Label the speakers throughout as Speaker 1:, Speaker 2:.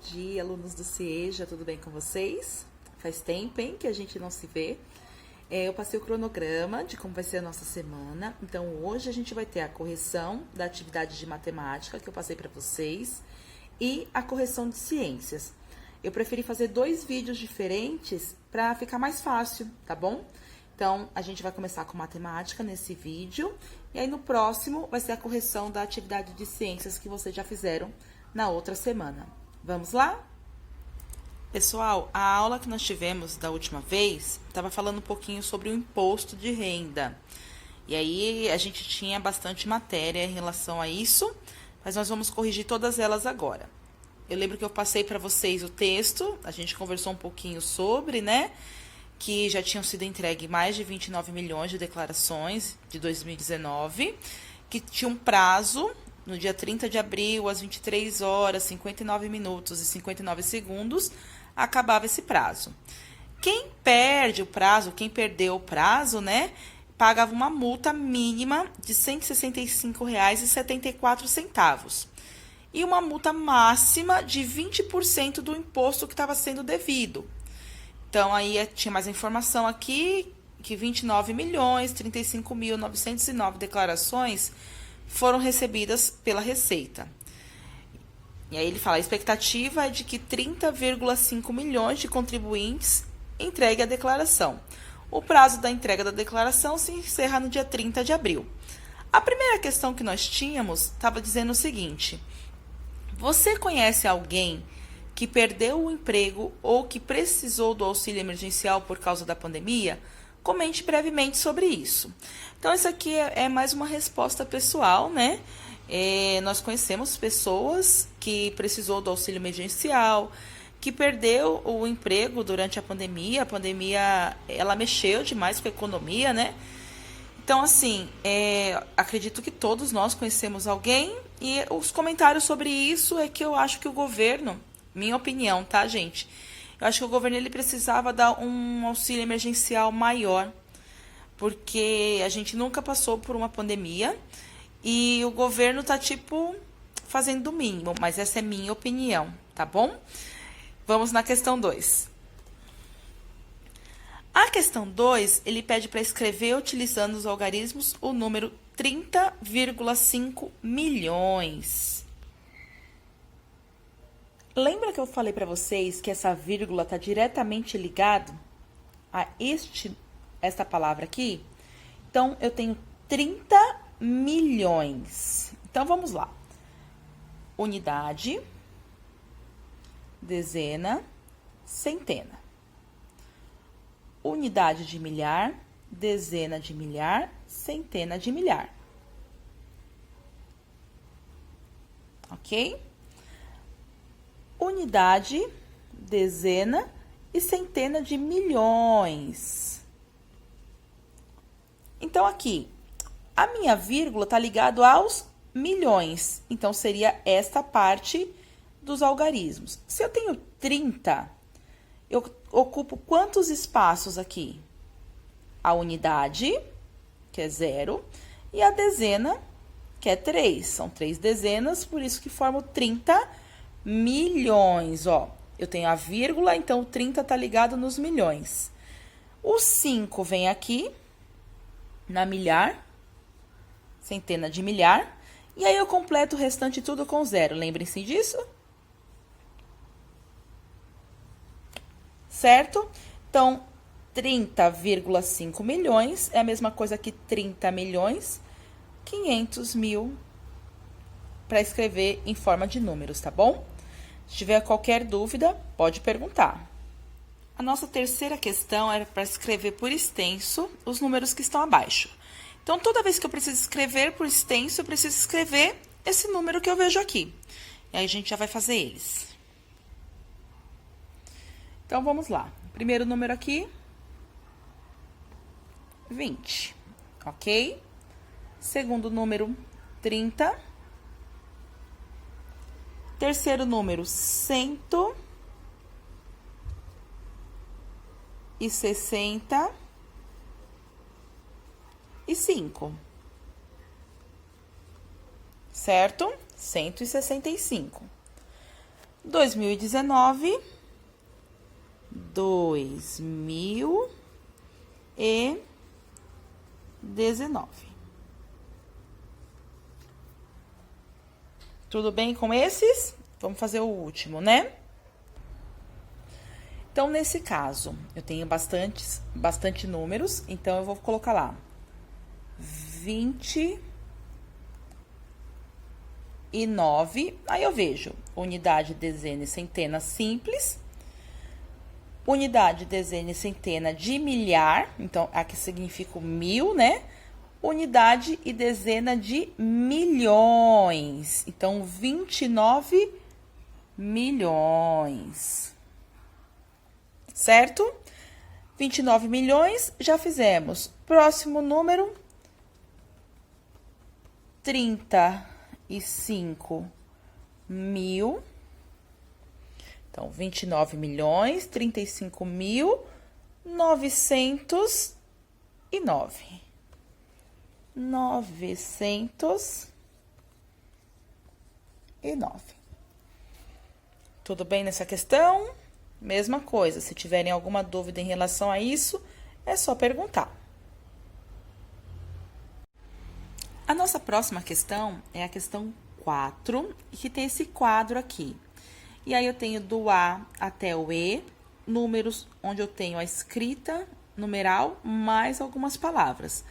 Speaker 1: dia, alunos do CIEJA, tudo bem com vocês? Faz tempo, hein, que a gente não se vê. Eu passei o cronograma de como vai ser a nossa semana. Então, hoje a gente vai ter a correção da atividade de matemática, que eu passei para vocês, e a correção de ciências. Eu preferi fazer 2 vídeos diferentes para ficar mais fácil, tá bom? Então, a gente vai começar com matemática nesse vídeo, e aí no próximo vai ser a correção da atividade de ciências que vocês já fizeram na outra semana. Vamos lá? Pessoal, a aula que nós tivemos da última vez estava falando um pouquinho sobre o imposto de renda. E aí a gente tinha bastante matéria em relação a isso, mas nós vamos corrigir todas elas agora. Eu lembro que eu passei para vocês o texto, a gente conversou um pouquinho sobre, né? Que já tinham sido entregues mais de 29 milhões de declarações de 2019, que tinha um prazo, no dia 30 de abril, às 23 horas, 59 minutos e 59 segundos, acabava esse prazo. Quem perde o prazo, quem perdeu o prazo, né, pagava uma multa mínima de R$ 165,74 e uma multa máxima de 20% do imposto que estava sendo devido. Então, aí tinha mais informação aqui, que 29.035.909 declarações foram recebidas pela Receita. E aí ele fala, a expectativa é de que 30,5 milhões de contribuintes entreguem a declaração. O prazo da entrega da declaração se encerra no dia 30 de abril. A primeira questão que nós tínhamos estava dizendo o seguinte: você conhece alguém que perdeu o emprego ou que precisou do auxílio emergencial por causa da pandemia? Comente brevemente sobre isso. Então, isso aqui é mais uma resposta pessoal, né? Nós conhecemos pessoas que precisou do auxílio emergencial, que perdeu o emprego durante a pandemia. A pandemia, ela mexeu demais com a economia, né? Então, assim, acredito que todos nós conhecemos alguém, e os comentários sobre isso é que eu acho que o governo, minha opinião, tá, gente? Eu acho que o governo ele precisava dar um auxílio emergencial maior, porque a gente nunca passou por uma pandemia e o governo tá, tipo, fazendo o mínimo, mas essa é minha opinião, tá bom? Vamos na questão 2. A questão 2, ele pede para escrever, utilizando os algarismos, o número 30,5 milhões. Lembra que eu falei para vocês que essa vírgula está diretamente ligado a esta palavra aqui? Então, eu tenho 30 milhões. Então, vamos lá. Unidade, dezena, centena. Unidade de milhar, dezena de milhar, centena de milhar. Ok? Unidade, dezena e centena de milhões. Então, aqui, a minha vírgula está ligada aos milhões. Então, seria esta parte dos algarismos. Se eu tenho 30, eu ocupo quantos espaços aqui? A unidade, que é 0, e a dezena, que é 3. São 3 dezenas, por isso que formo 30 milhões, ó. Eu tenho a vírgula, então o 30 tá ligado nos milhões. O 5 vem aqui, na milhar, centena de milhar, e aí eu completo o restante tudo com 0. Lembrem-se disso? Certo? Então, 30,5 milhões é a mesma coisa que 30 milhões, 500 mil, para escrever em forma de números, tá bom? Se tiver qualquer dúvida, pode perguntar. A nossa terceira questão era para escrever por extenso os números que estão abaixo. Então, toda vez que eu preciso escrever por extenso, eu preciso escrever esse número que eu vejo aqui. E aí, a gente já vai fazer eles. Então, vamos lá. Primeiro número aqui, 20, ok? Segundo número, 30. Terceiro número, 165. Certo? 165. 2019, 2019. Tudo bem com esses? Vamos fazer o último, né? Então, nesse caso, eu tenho bastante números, então eu vou colocar lá 29. Aí eu vejo unidade, dezena e centena simples, unidade, dezena e centena de milhar, então aqui significa o 1000, né? Unidade e dezena de milhões, então 29 milhões, certo? 29 milhões, já fizemos. Próximo número, 35 mil. Então, 29 milhões, 35 mil, 909. 909. Tudo bem nessa questão? Mesma coisa, se tiverem alguma dúvida em relação a isso, é só perguntar. A nossa próxima questão é a questão 4, que tem esse quadro aqui. E aí eu tenho do A até o E, números onde eu tenho a escrita numeral mais algumas palavras.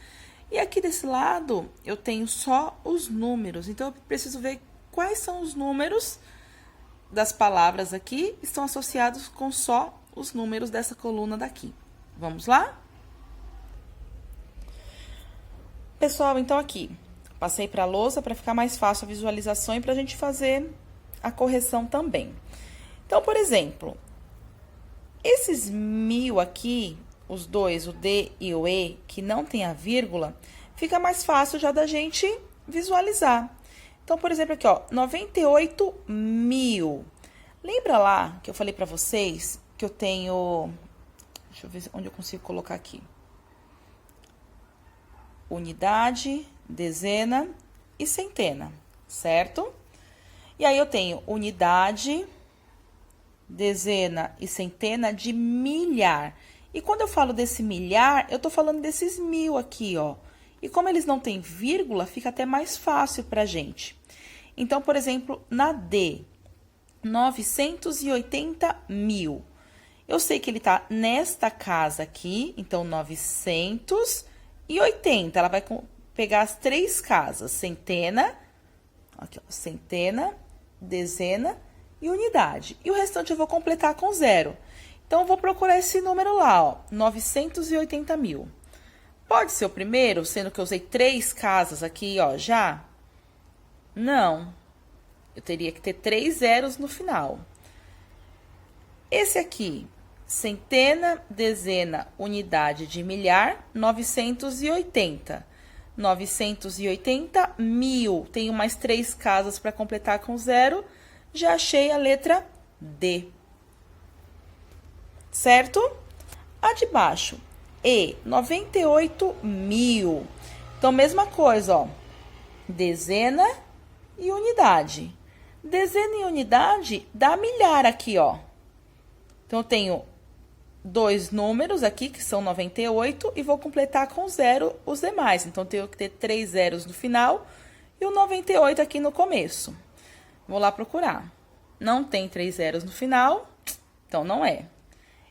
Speaker 1: E aqui desse lado eu tenho só os números, então eu preciso ver quais são os números das palavras aqui, estão associados com só os números dessa coluna daqui. Vamos lá? Pessoal, então aqui, passei para a lousa para ficar mais fácil a visualização e para a gente fazer a correção também. Então, por exemplo, esses 1000 aqui, os dois, o D e o E, que não tem a vírgula, fica mais fácil já da gente visualizar. Então, por exemplo, aqui, ó, 98 mil. Lembra lá que eu falei para vocês que eu tenho... Deixa eu ver onde eu consigo colocar aqui. Unidade, dezena e centena, certo? E aí eu tenho unidade, dezena e centena de milhar. E quando eu falo desse milhar, eu tô falando desses 1000 aqui, ó. E como eles não têm vírgula, fica até mais fácil pra gente. Então, por exemplo, na D, 980 mil. Eu sei que ele tá nesta casa aqui, então 980. Ela vai pegar as três casas, centena, aqui, ó, centena, dezena e unidade. E o restante eu vou completar com zero. Então, eu vou procurar esse número lá, ó, 980 mil. Pode ser o primeiro, sendo que eu usei três casas aqui, ó, já? Não. Eu teria que ter 3 zeros no final. Esse aqui, centena, dezena, unidade de milhar, 980. 980 mil. Tenho mais 3 casas para completar com zero. Já achei a letra D. Certo? A de baixo, E, 98 mil. Então, mesma coisa, ó. Dezena e unidade. Dezena e unidade dá milhar aqui, ó. Então, eu tenho dois números aqui, que são 98, e vou completar com zero os demais. Então, eu tenho que ter 3 zeros no final e o 98 aqui no começo. Vou lá procurar. Não tem 3 zeros no final, então não é.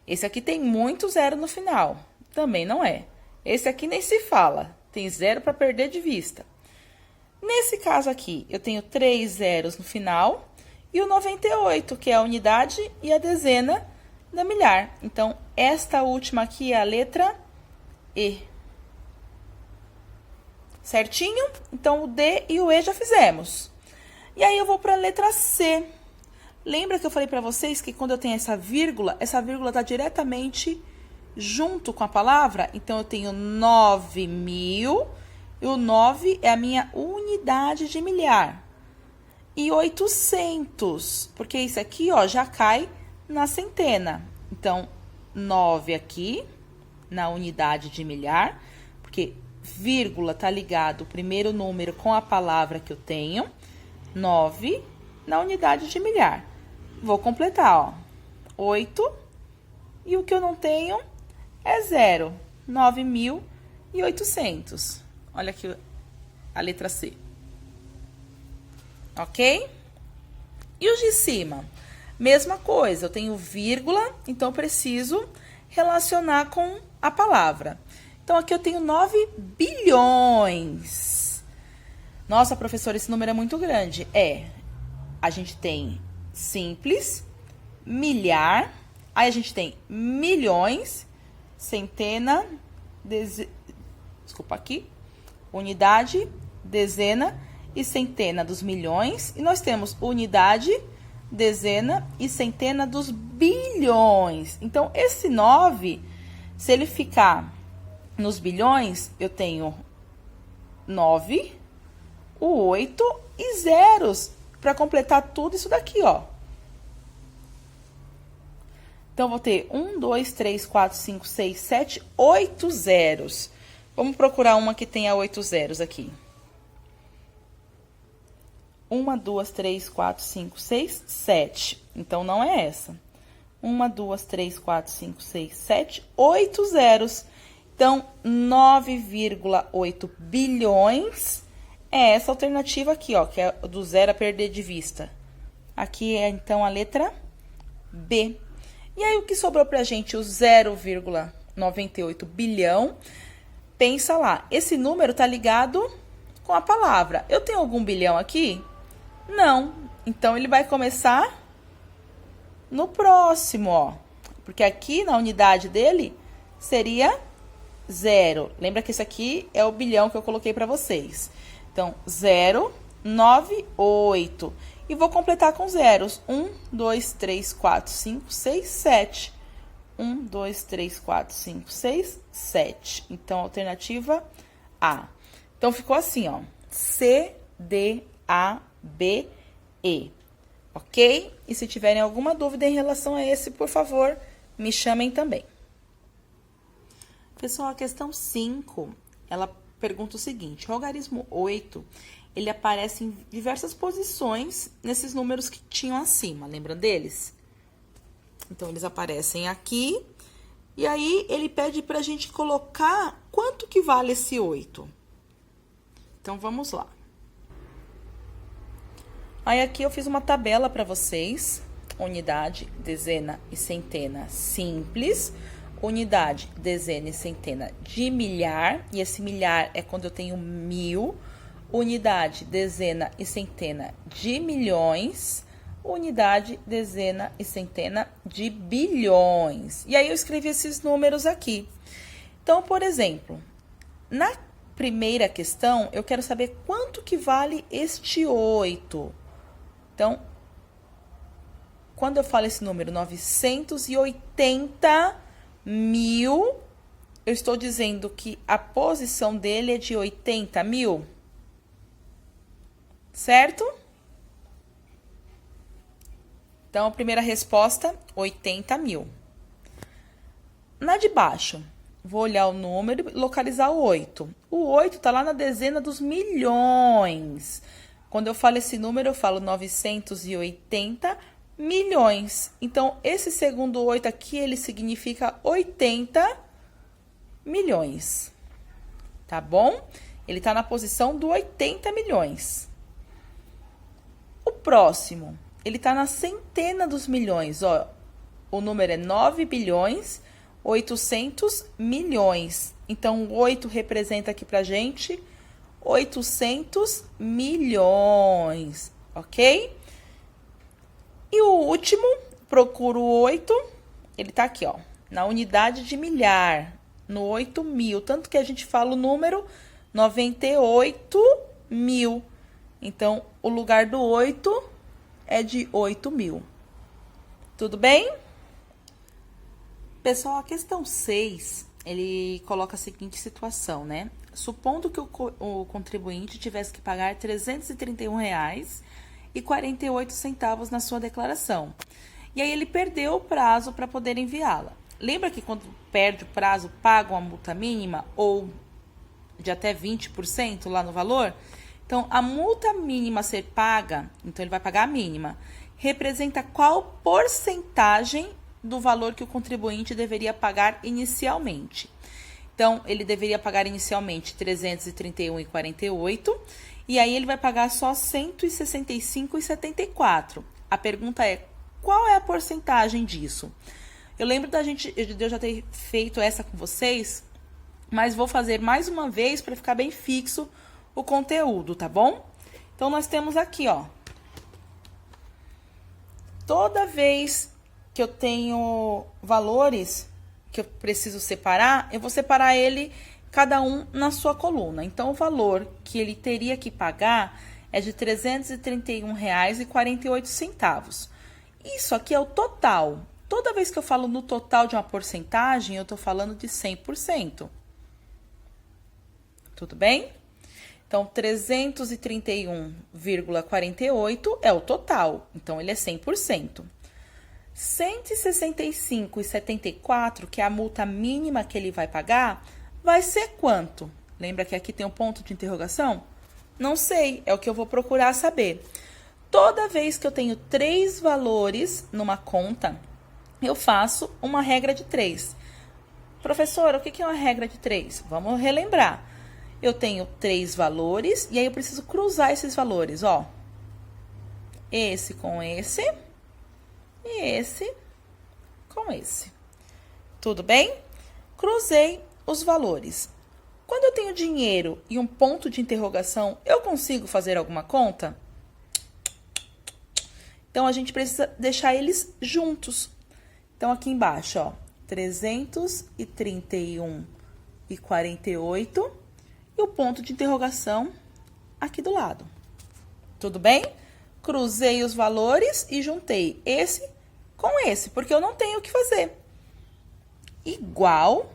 Speaker 1: Esse aqui tem muito zero no final, também não é. Esse aqui nem se fala, tem zero para perder de vista. Nesse caso aqui, eu tenho 3 zeros no final e o 98, que é a unidade e a dezena da milhar. Então, esta última aqui é a letra E. Certinho? Então, o D e o E já fizemos. E aí, eu vou para a letra C. Lembra que eu falei para vocês que quando eu tenho essa vírgula está diretamente junto com a palavra? Então, eu tenho 9.000 e o 9 é a minha unidade de milhar. E 800, porque isso aqui, ó, já cai na centena. Então, 9 aqui na unidade de milhar, porque vírgula tá ligado o primeiro número com a palavra que eu tenho. 9 na unidade de milhar. vou completar, ó. 8 e o que eu não tenho é 0, 9.800. Olha aqui a letra C. Ok? E os de cima? Mesma coisa, eu tenho vírgula, então eu preciso relacionar com a palavra. Então, aqui eu tenho 9 bilhões. Nossa, professora, esse número é muito grande. A gente tem simples, milhar, aí a gente tem milhões, centena, desculpa aqui, unidade, dezena e centena dos milhões. E nós temos unidade, dezena e centena dos bilhões. Então, esse 9, se ele ficar nos bilhões, eu tenho 9, o 8 e zeros para completar tudo isso daqui, ó. Então, vou ter 1, 2, 3, 4, 5, 6, 7, 8 zeros. Vamos procurar uma que tenha 8 zeros aqui. 1, 2, 3, 4, 5, 6, 7. Então, não é essa. 1, 2, 3, 4, 5, 6, 7, 8 zeros. Então, 9,8 bilhões é essa alternativa aqui, ó, que é do zero a perder de vista. Aqui é, então, a letra B. E aí, o que sobrou pra gente? O 0,98 bilhão. Pensa lá, esse número tá ligado com a palavra. Eu tenho algum bilhão aqui? Não. Então, ele vai começar no próximo, ó. Porque aqui, na unidade dele, seria 0. Lembra que esse aqui é o bilhão que eu coloquei para vocês. Então, 0, 9, 8. E vou completar com zeros. 1, 2, 3, 4, 5, 6, 7. 1, 2, 3, 4, 5, 6, 7. Então, alternativa A. Então, ficou assim, ó. C, D, A, B, E. Ok? E se tiverem alguma dúvida em relação a esse, por favor, me chamem também. Pessoal, a questão 5, ela pergunta o seguinte: o algarismo 8, ele aparece em diversas posições nesses números que tinham acima, lembra deles? Então, eles aparecem aqui, e aí ele pede pra gente colocar quanto que vale esse 8. Então, vamos lá. Aí, aqui eu fiz uma tabela para vocês, unidade, dezena e centena simples, unidade, dezena e centena de milhar, e esse milhar é quando eu tenho 1000, unidade, dezena e centena de milhões, unidade, dezena e centena de bilhões. E aí, eu escrevi esses números aqui. Então, por exemplo, na primeira questão, eu quero saber quanto que vale este 8. Então, quando eu falo esse número, 980 mil, eu estou dizendo que a posição dele é de 80 mil. Certo? Então, a primeira resposta, 80 mil. Na de baixo, vou olhar o número e localizar o 8. O 8 está lá na dezena dos milhões. Quando eu falo esse número, eu falo 980 milhões. Então, esse segundo 8 aqui, ele significa 80 milhões. Tá bom? Ele está na posição do 80 milhões. O próximo, ele está na centena dos milhões. Ó, o número é 9 bilhões 800 milhões. Então, o 8 representa aqui pra gente 800 milhões, ok? E o último, procuro o 8, ele tá aqui, ó, na unidade de milhar, no 8.000. Tanto que a gente fala o número 98 mil. Então, o lugar do 8 é de 8.000. Tudo bem? Pessoal, a questão 6, ele coloca a seguinte situação, né? Supondo que o contribuinte tivesse que pagar R$ 331,48 na sua declaração. E aí, ele perdeu o prazo para poder enviá-la. Lembra que quando perde o prazo, paga uma multa mínima ou de até 20% lá no valor? Então, a multa mínima a ser paga, então ele vai pagar a mínima, representa qual porcentagem do valor que o contribuinte deveria pagar inicialmente. Então, ele deveria pagar inicialmente R$ 331,48 e aí ele vai pagar só R$ 165,74. A pergunta é, qual é a porcentagem disso? Eu lembro de eu já ter feito essa com vocês, mas vou fazer mais uma vez para ficar bem fixo o conteúdo, tá bom? Então, nós temos aqui, ó. Toda vez que eu tenho valores que eu preciso separar, eu vou separar ele, cada um, na sua coluna. Então, o valor que ele teria que pagar é de R$ 331,48. Isso aqui é o total. Toda vez que eu falo no total de uma porcentagem, eu tô falando de 100%. Tudo bem? Então, 331,48 é o total. Então, ele é 100%. 165,74, que é a multa mínima que ele vai pagar, vai ser quanto? Lembra que aqui tem um ponto de interrogação? Não sei, é o que eu vou procurar saber. Toda vez que eu tenho 3 valores numa conta, eu faço uma regra de 3. Professora, o que é uma regra de 3? Vamos relembrar. Eu tenho 3 valores e aí eu preciso cruzar esses valores, ó. Esse com esse e esse com esse. Tudo bem? Cruzei os valores. Quando eu tenho dinheiro e um ponto de interrogação, eu consigo fazer alguma conta? Então, a gente precisa deixar eles juntos. Então, aqui embaixo, ó, 331,48 e o ponto de interrogação aqui do lado. Tudo bem? Cruzei os valores e juntei esse com esse, porque eu não tenho o que fazer. Igual,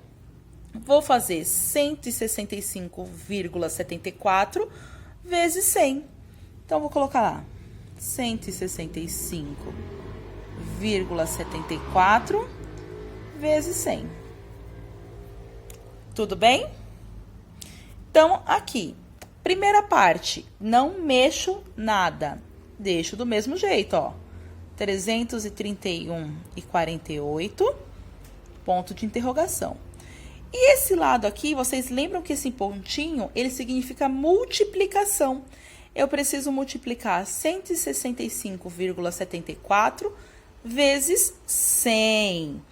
Speaker 1: vou fazer 165,74 vezes 100. Então, vou colocar lá 165,74 vezes 100. Tudo bem? Então, aqui, primeira parte, não mexo nada. Deixo do mesmo jeito, ó. 331,48, ponto de interrogação. E esse lado aqui, vocês lembram que esse pontinho, ele significa multiplicação. Eu preciso multiplicar 165,74 vezes 100.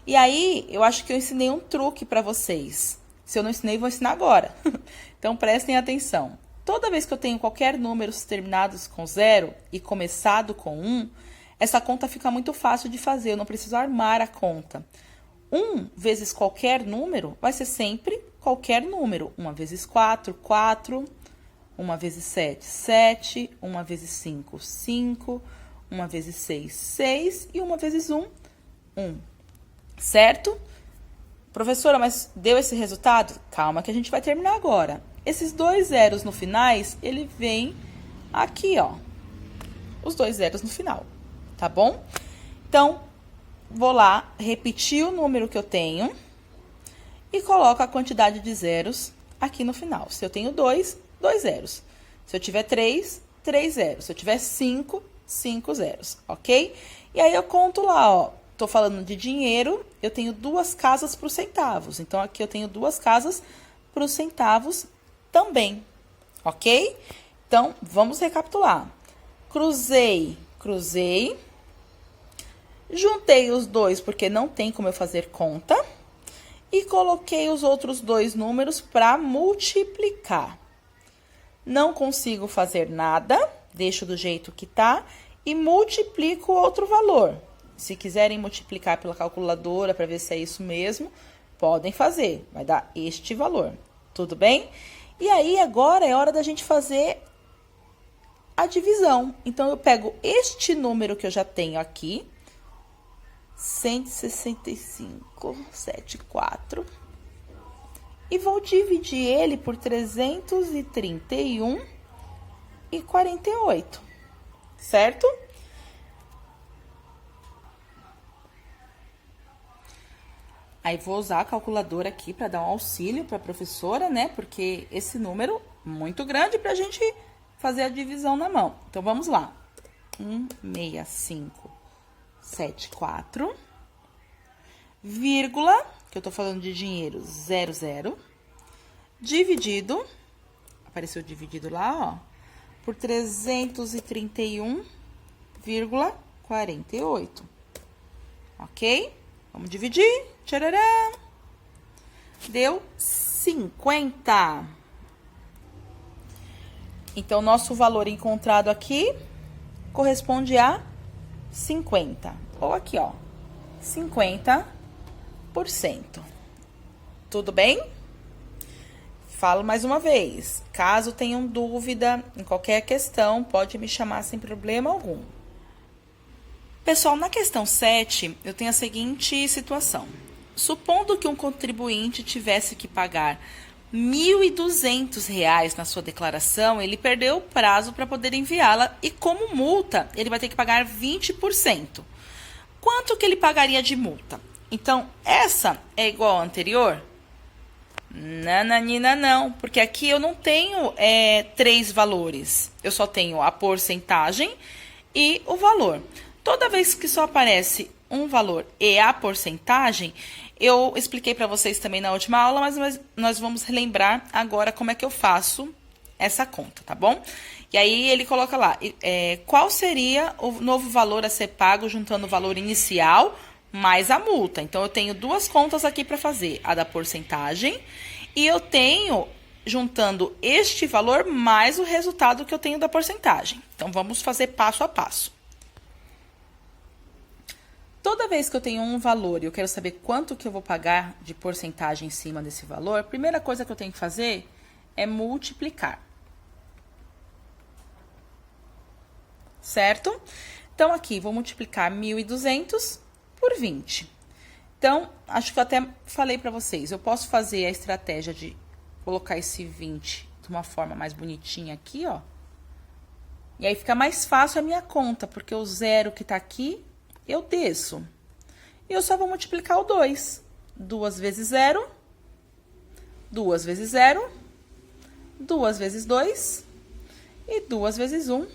Speaker 1: E aí, eu acho que eu ensinei um truque para vocês. Se eu não ensinei, vou ensinar agora. Então, prestem atenção. Toda vez que eu tenho qualquer número terminados com 0 e começado com 1, essa conta fica muito fácil de fazer, eu não preciso armar a conta. 1 vezes qualquer número vai ser sempre qualquer número. 1 vezes 4, 4. 1 vezes 7, 7. 1 vezes 5, 5. 1 vezes 6, 6. E 1 vezes 1, 1. Certo? Professora, mas deu esse resultado? Calma que a gente vai terminar agora. Esses 2 zeros no finais, ele vem aqui, ó. Os 2 zeros no final, tá bom? Então, vou lá, repetir o número que eu tenho e coloco a quantidade de zeros aqui no final. Se eu tenho 2, 2 zeros. Se eu tiver 3, 3 zeros. Se eu tiver 5, 5 zeros, ok? E aí, eu conto lá, ó. Tô falando de dinheiro, eu tenho 2 casas para os centavos. Então, aqui eu tenho 2 casas para os centavos também, ok? Então, vamos recapitular. Cruzei, cruzei. Juntei os 2, porque não tem como eu fazer conta. E coloquei os outros 2 números para multiplicar. Não consigo fazer nada, deixo do jeito que tá. E multiplico outro valor. Se quiserem multiplicar pela calculadora para ver se é isso mesmo, podem fazer. Vai dar este valor. Tudo bem? E aí, agora é hora da gente fazer a divisão. Então, eu pego este número que eu já tenho aqui, 165,74, e vou dividir ele por 331,48, certo? Aí, vou usar a calculadora aqui para dar um auxílio para a professora, né? Porque esse número é muito grande para a gente fazer a divisão na mão. Então, vamos lá. 16574, vírgula, que eu tô falando de dinheiro, 00, dividido, apareceu dividido lá, ó, por 331,48. Ok? Vamos dividir. Tcharará. Deu 50. Então, nosso valor encontrado aqui corresponde a 50. Ou aqui, ó, 50%. Tudo bem? Falo mais uma vez. Caso tenham dúvida em qualquer questão, pode me chamar sem problema algum. Pessoal, na questão 7, eu tenho a seguinte situação. Supondo que um contribuinte tivesse que pagar R$ 1.200 na sua declaração, ele perdeu o prazo para poder enviá-la e, como multa, ele vai ter que pagar 20%. Quanto que ele pagaria de multa? Então, essa é igual à anterior? Nananina, não, porque aqui eu não tenho 3 valores. Eu só tenho a porcentagem e o valor. Toda vez que só aparece um valor e a porcentagem, eu expliquei para vocês também na última aula, mas nós vamos relembrar agora como é que eu faço essa conta, tá bom? E aí ele coloca lá, qual seria o novo valor a ser pago juntando o valor inicial mais a multa. Então, eu tenho 2 contas aqui para fazer, a da porcentagem e eu tenho juntando este valor mais o resultado que eu tenho da porcentagem. Então, vamos fazer passo a passo. Toda vez que eu tenho um valor e eu quero saber quanto que eu vou pagar de porcentagem em cima desse valor, a primeira coisa que eu tenho que fazer é multiplicar. Certo? Então, aqui, vou multiplicar 1.200 por 20. Então, acho que eu até falei para vocês, eu posso fazer a estratégia de colocar esse 20 de uma forma mais bonitinha aqui, ó. E aí fica mais fácil a minha conta, porque o 0 que tá aqui, eu desço. E eu só vou multiplicar o 2. 2 vezes 0, 2 vezes 0, 2 vezes 2 e 2 vezes 1,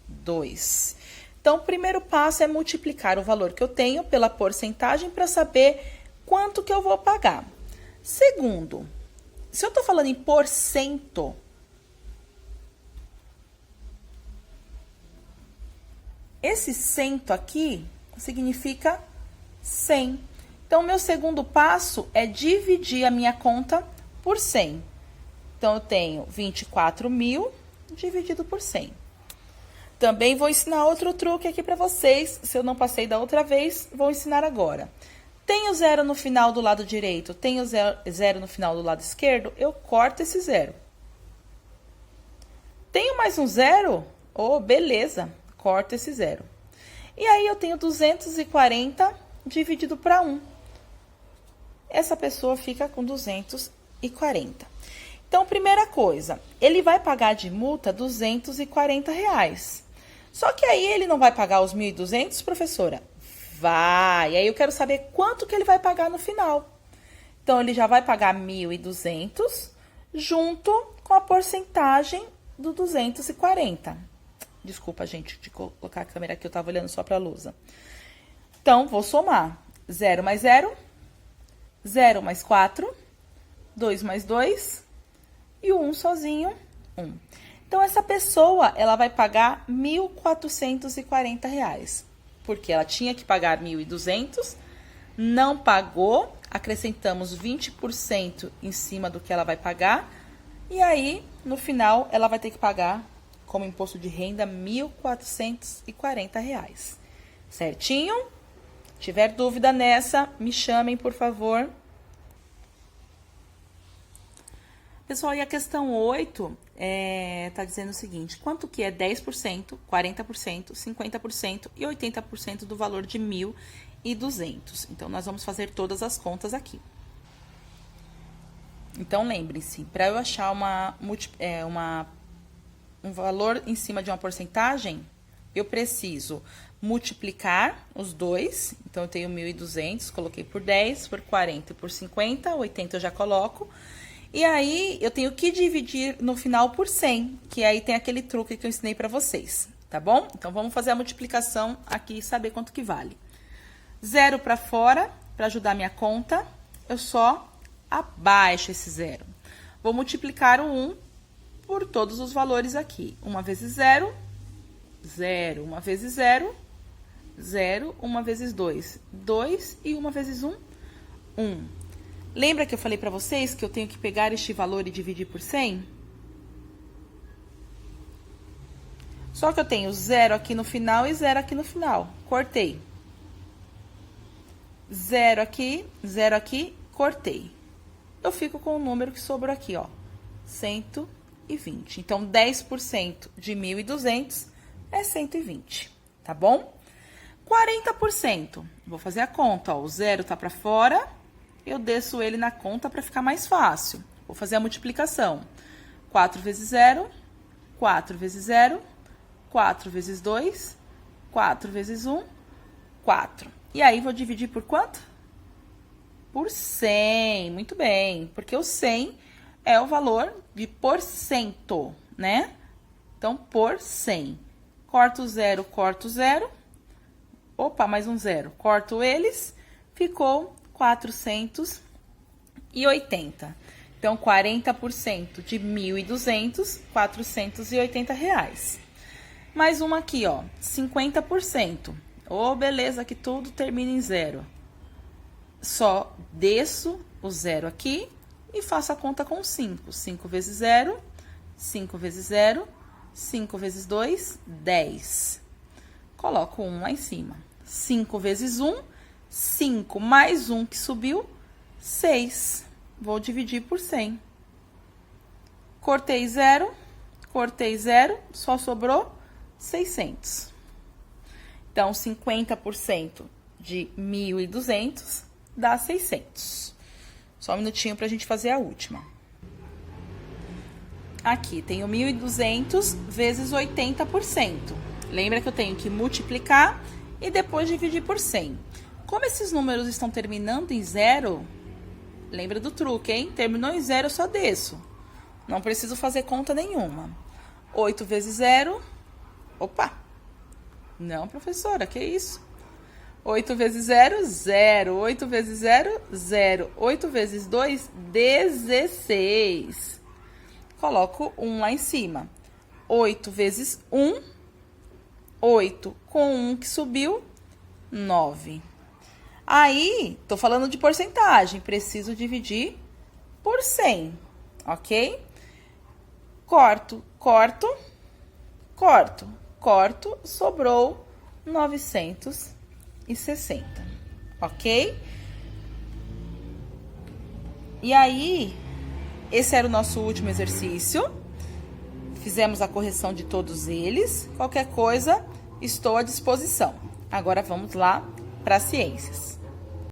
Speaker 1: 2. Então, o primeiro passo é multiplicar o valor que eu tenho pela porcentagem para saber quanto que eu vou pagar. Segundo, se eu estou falando em porcento, esse cento aqui significa 100. Então, o meu segundo passo é dividir a minha conta por 100. Então, eu tenho 24.000 dividido por 100. Também vou ensinar outro truque aqui para vocês. Se eu não passei da outra vez, vou ensinar agora. Tem o 0 no final do lado direito, tem o 0 no final do lado esquerdo, eu corto esse 0. Tenho mais um 0? Oh, beleza, corto esse 0. E aí, eu tenho 240 dividido para 1. Essa pessoa fica com 240. Então, primeira coisa, ele vai pagar de multa R$ 240. Só que aí ele não vai pagar os 1.200, professora? Vai. Aí eu quero saber quanto que ele vai pagar no final. Então, ele já vai pagar 1.200 junto com a porcentagem do 240. Desculpa, gente, de colocar a câmera aqui, eu tava olhando só para a lousa. Então, vou somar. 0 mais 0, 0 mais 4, 2 mais 2 e o 1 sozinho, 1. Então, essa pessoa, ela vai pagar R$ 1.440, porque ela tinha que pagar 1.200, não pagou, acrescentamos 20% em cima do que ela vai pagar, e aí, no final, ela vai ter que pagar, como imposto de renda, R$ 1.440. Certinho? Tiver dúvida nessa, me chamem, por favor. Pessoal, e a questão 8 tá dizendo o seguinte, quanto que é 10%, 40%, 50% e 80% do valor de 1.200? Então, nós vamos fazer todas as contas aqui. Então, lembre-se, para eu achar um valor em cima de uma porcentagem, eu preciso multiplicar os dois. Então, eu tenho 1.200, coloquei por 10, por 40 e por 50, 80 eu já coloco. E aí, eu tenho que dividir no final por 100, que aí tem aquele truque que eu ensinei para vocês, tá bom? Então, vamos fazer a multiplicação aqui e saber quanto que vale. 0 para fora, para ajudar a minha conta, eu só abaixo esse 0. Vou multiplicar o 1 por todos os valores aqui. 1 vezes 0, 0. 1 vezes 0, 0. 1 vezes 2, 2. E 1 vezes 1, 1. Lembra que eu falei para vocês que eu tenho que pegar este valor e dividir por 100? Só que eu tenho 0 aqui no final e 0 aqui no final. Cortei. 0 aqui, cortei. Eu fico com o número que sobrou aqui, ó. 120. Então, 10% de 1.200 é 120, tá bom? 40%. Vou fazer a conta, ó. O 0 tá para fora. Eu desço ele na conta para ficar mais fácil. Vou fazer a multiplicação. 4 vezes 0, 4 vezes 0, 4 vezes 2, 4 vezes 1, 4. E aí, vou dividir por quanto? Por 100. Muito bem, porque o 100 é o valor de porcento, né? Então, por 100. Corto o 0, corto o 0. Opa, mais um 0. Corto eles, ficou 480. Então, 40% de 1.200, 480 reais. Mais uma aqui, ó, 50%. Ô, beleza, que tudo termina em 0. Só desço o 0 aqui e faço a conta com 5. 5 vezes 0, 5 vezes 0, 5 vezes 2, 10. Coloco 1 lá em cima. 5 vezes 1, 5 mais 1 que subiu, 6. Vou dividir por 100. Cortei 0, só sobrou 600. Então, 50% de 1.200 dá 600. Só um minutinho para a gente fazer a última. Aqui, tenho 1.200 vezes 80%. Lembra que eu tenho que multiplicar e depois dividir por 100. Como esses números estão terminando em 0, lembra do truque, hein? Terminou em 0, eu só desço. Não preciso fazer conta nenhuma. 8 vezes 0... Opa! Não, professora, que isso? 8 vezes 0, 0. 8 vezes 0, 0. 8 vezes 2, 16. Coloco 1 lá em cima. 8 vezes 1, 8. Com 1 que subiu, 9. Aí, tô falando de porcentagem. Preciso dividir por 100, ok? Corto, sobrou 960, ok? E aí, esse era o nosso último exercício. Fizemos a correção de todos eles. Qualquer coisa, estou à disposição. Agora, vamos lá para as ciências.